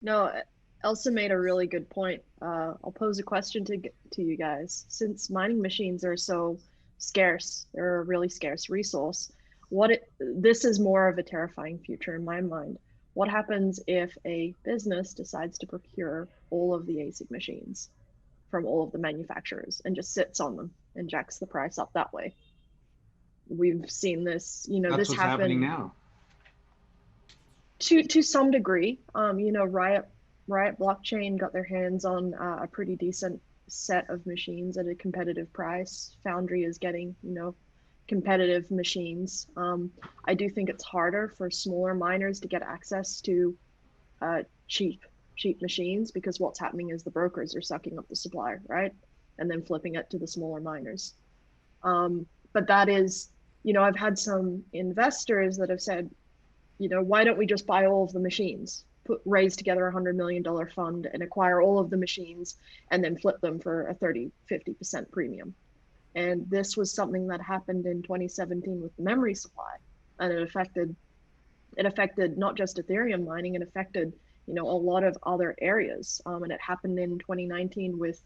No, Elsa made a really good point. I'll pose a question to you guys. Since mining machines are so scarce, they're a really scarce resource. This is more of a terrifying future in my mind. What happens if a business decides to procure all of the ASIC machines from all of the manufacturers and just sits on them and jacks the price up that way? We've seen this, That's this what's happening happen now. to some degree. Riot Blockchain got their hands on a pretty decent set of machines at a competitive price. Foundry is getting, competitive machines. I do think it's harder for smaller miners to get access to uh, cheap cheap machines, because what's happening is the brokers are sucking up the supply, right? And then flipping it to the smaller miners. But that is, I've had some investors that have said, why don't we just buy all of the machines, raise together $100 million fund and acquire all of the machines and then flip them for a 30-50% premium. And this was something that happened in 2017 with the memory supply, and it affected not just Ethereum mining, it affected a lot of other areas. And it happened in 2019 with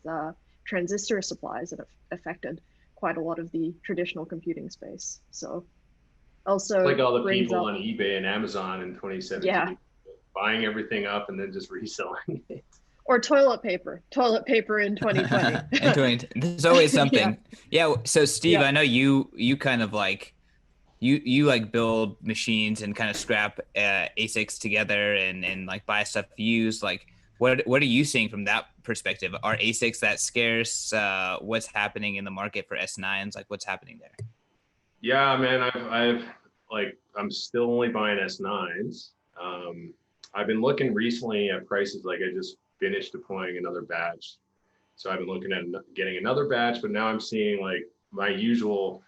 transistor supplies that affected quite a lot of the traditional computing space. So It's like also all the brings people up, on eBay and Amazon in yeah, 2017 buying everything up and then just reselling it. or toilet paper in 2020. And doing there's always Yeah, something. Yeah. So Steve, yeah. I know you kind of like you like build machines and kind of scrap ASICs together and like buy stuff used. Like what are you seeing from that perspective? Are ASICs that scarce? What's happening in the market for S9s? Like what's happening there? Yeah, man, I've like I'm still only buying S9s. I've been looking recently at prices. Like I just finished deploying another batch, so I've been looking at getting another batch. But now I'm seeing like my usual,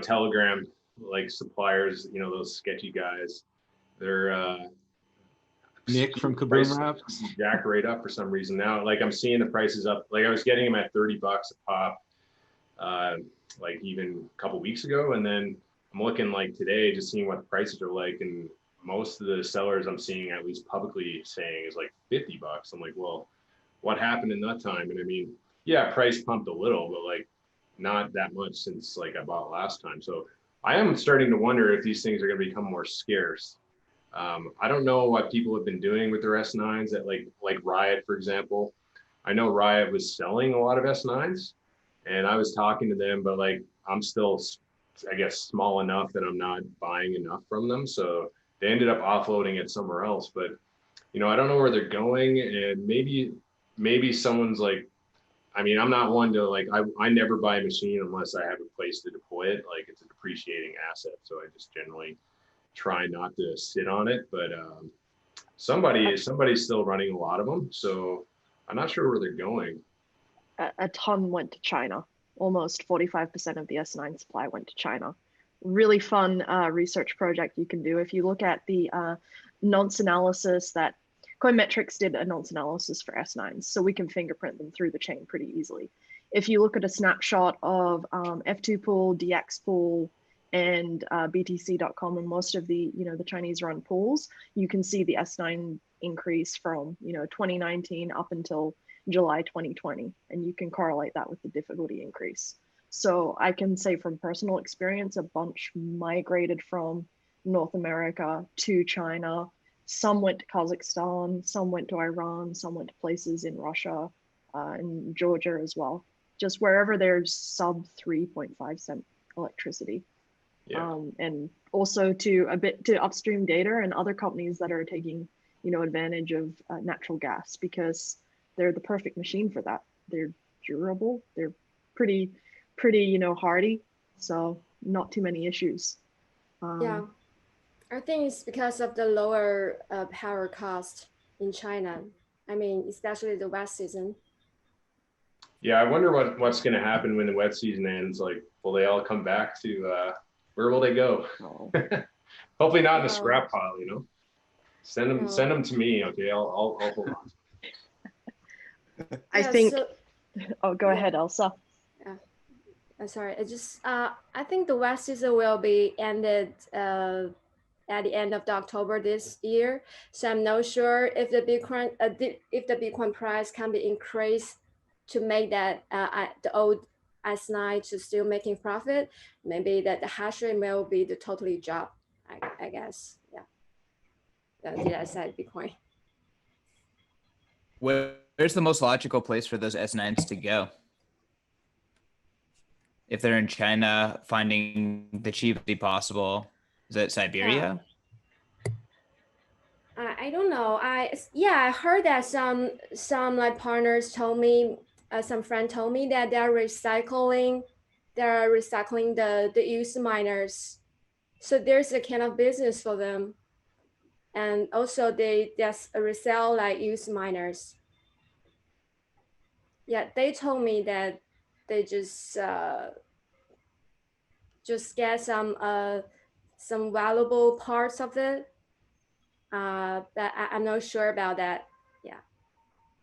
Telegram like suppliers, those sketchy guys. They're Nick from price Kaboom Rap. jack right up for some reason now. Like I'm seeing the prices up. Like I was getting them at $30 a pop, uh, like even a couple weeks ago, and then I'm looking like today, just seeing what the prices are like, and most of the sellers I'm seeing at least publicly saying is like $50. I'm like, well, what happened in that time? And I mean, yeah, price pumped a little, but like not that much since like I bought last time. So I am starting to wonder if these things are going to become more scarce. I don't know what people have been doing with their S9s at like Riot, for example. I know Riot was selling a lot of S9s, and I was talking to them, but like I'm still, I guess, small enough that I'm not buying enough from them. So they ended up offloading it somewhere else. But I don't know where they're going, and maybe someone's like, I mean, I'm not one to like, I never buy a machine unless I have a place to deploy it. Like it's a depreciating asset. So I just generally try not to sit on it. But somebody's still running a lot of them. So I'm not sure where they're going. A ton went to China. Almost 45% of the S9 supply went to China. Really fun research project you can do. If you look at the nonce analysis that Coinmetrics did, a nonce analysis for S9s, so we can fingerprint them through the chain pretty easily. If you look at a snapshot of F2 pool, DX pool, and BTC.com, and most of the the Chinese run pools, you can see the S9 increase from 2019 up until July 2020, and you can correlate that with the difficulty increase. So I can say from personal experience, a bunch migrated from North America to China. Some went to Kazakhstan, some went to Iran, some went to places in Russia and Georgia as well. Just wherever there's sub 3.5 cent electricity. Yeah. And also to upstream data and other companies that are taking advantage of natural gas, because they're the perfect machine for that. They're durable. They're pretty hardy. So not too many issues. Yeah, I think it's because of the lower power cost in China. I mean, especially the wet season. Yeah, I wonder what's going to happen when the wet season ends. Like, will they all come back to where will they go? Oh. Hopefully not in a scrap pile. Send them to me. Okay, I'll hold on. I think. Oh, go ahead, Elsa. Yeah, sorry. I think the wet season will be ended at the end of the October this year. So I'm not sure if the Bitcoin price can be increased to make that the old S9 to still making profit. Maybe that the hash rate will be the totally drop. I guess, yeah. That's the other side of Bitcoin. Where's the most logical place for those S9s to go? If they're in China, finding the cheapest possible, is it Siberia? I don't know. I heard that some like partners told me, some friend told me that they're recycling the used miners. So there's a kind of business for them, and also they just resell like used miners. Yeah, they told me that they just get some valuable parts of it. But I'm not sure about that. Yeah.